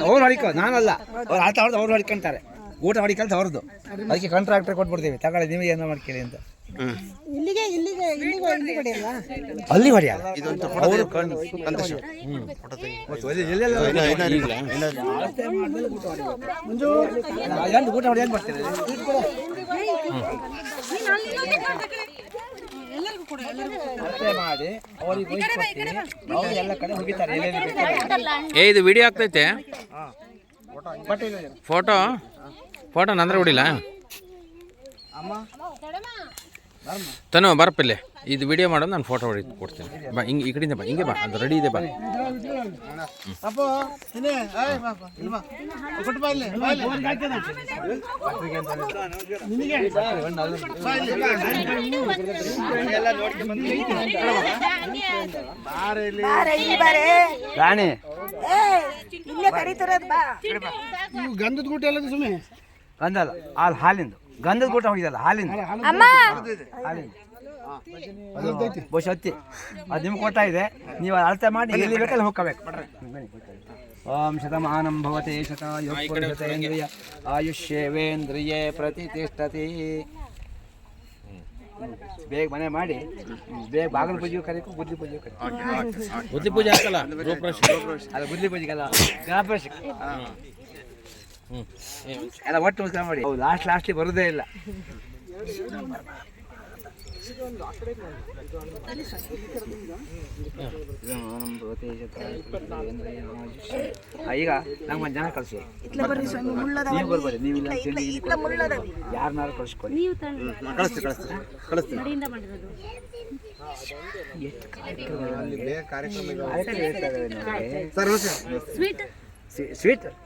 ಅವ್ರು ಹೊಡಿಕೋ, ನಾನಲ್ಲ. ಅವ್ರು ಆಟ ಆಡ್ದು ಅವ್ರು ಹೊಡ್ಕೊಂತಾರೆ, ಊಟ ಹೊಡಿಕಲ್ತ ಅವ್ರದ್ದು. ಅದಕ್ಕೆ ಕಾಂಟ್ರಾಕ್ಟರ್ ಕೊಟ್ಬಿಡ್ತೀವಿ, ತಗೊಳ್ಳಿ ನೀವು ಏನೋ ಮಾಡ್ತೀರಿ ಅಂತ. ಅಲ್ಲಿ ಹೊಡೆಯಲ್ಲ, ಊಟ ಹೊಡೆಯಂಗ್ ಮಾಡ್ತೀರಿ ಮಾಡಿ ಅವ್ರಿಗೆ ಎಲ್ಲ ಕಡೆ ಹೋಗಿತಾರೆ. ಇದು ವಿಡಿಯೋ ಆಗ್ತೈತೆ, ಫೋಟೋ ನಂದ್ರೆ ಹೊಡಿಲ್ಲ ತನು ಬರಪ್ಪಿಲ್ಲೇ. ಇದು ವಿಡಿಯೋ ಮಾಡೋದು ನಾನು ಫೋಟೋ ಹೊಡಿ ಕೊಡ್ತೀನಿ. ಬಾ, ಹಿಂಗೆ ಈ ಕಡೆಯಿಂದ ಬಾ, ಹಿಂಗೆ ಬಾ, ಅದು ರೆಡಿ ಇದೆ ಬಾ. ರಾಣಿ ಗಂಧದ ಗೂಟ ಎಲ್ಲ ಸುಮ್ಮನೆ ಗಂಧಲ್ಲ, ಹಾಲಿಂದು ಗಂಧದ ಗೂಟ ಹೋಗಿದಲ್ಲ, ಹಾಲಿಂದ ಬಹುಶತ್ತಿ ಅದು ನಿಮ್ಗೆ ಕೊಡ್ತಾ ಇದೆ. ನೀವು ಅಳತೆ ಮಾಡಿ ಎಲ್ಲಿ ಬೇಕಲ್ಲಿ ಹೋಗ್ಕೋಬೇಕು. ಓಂ ಶತಮಾನಂ ಭವತೆ ಶತಾಯುಃ ಆಯುಷ್ಯೇವೇಂದ್ರಿಯೇ ಪ್ರತಿಷ್ಠತಿ. ಬೇಗ ಮನೆ ಮಾಡಿ, ಬೇಗ ಬಾಗಿಲು ಪೂಜೆ ಕರೀಕು, ಬುದ್ಧಿ ಪೂಜೆ ಕರೀಕು. ಬುದ್ಧಿ ಪೂಜೆ ಹಾಕಲ್ಲ, ಅಲ್ಲ ಬುದ್ಧಿ ಪೂಜೆಗೆಲ್ಲ ಗಣಪತಿ ಎಲ್ಲ ಒಟ್ಟು ಮುಸ್ಕ ಮಾಡಿ. ಲಾಸ್ಟ್ಲಿ ಬರೋದೇ ಇಲ್ಲ. ಈಗ ನಂಗೆ ಒಂದು ಜನ ಕಳಿಸಿ, ನೀವು ಬರ್ಬೋದು. ನೀವು ಯಾರನ್ನಾರು ಕಳಿಸ್ಕೊಡಿ, ಕಳಿಸ್ತೀನಿ. ಸ್ವೀಟ್ ಬೇಕು.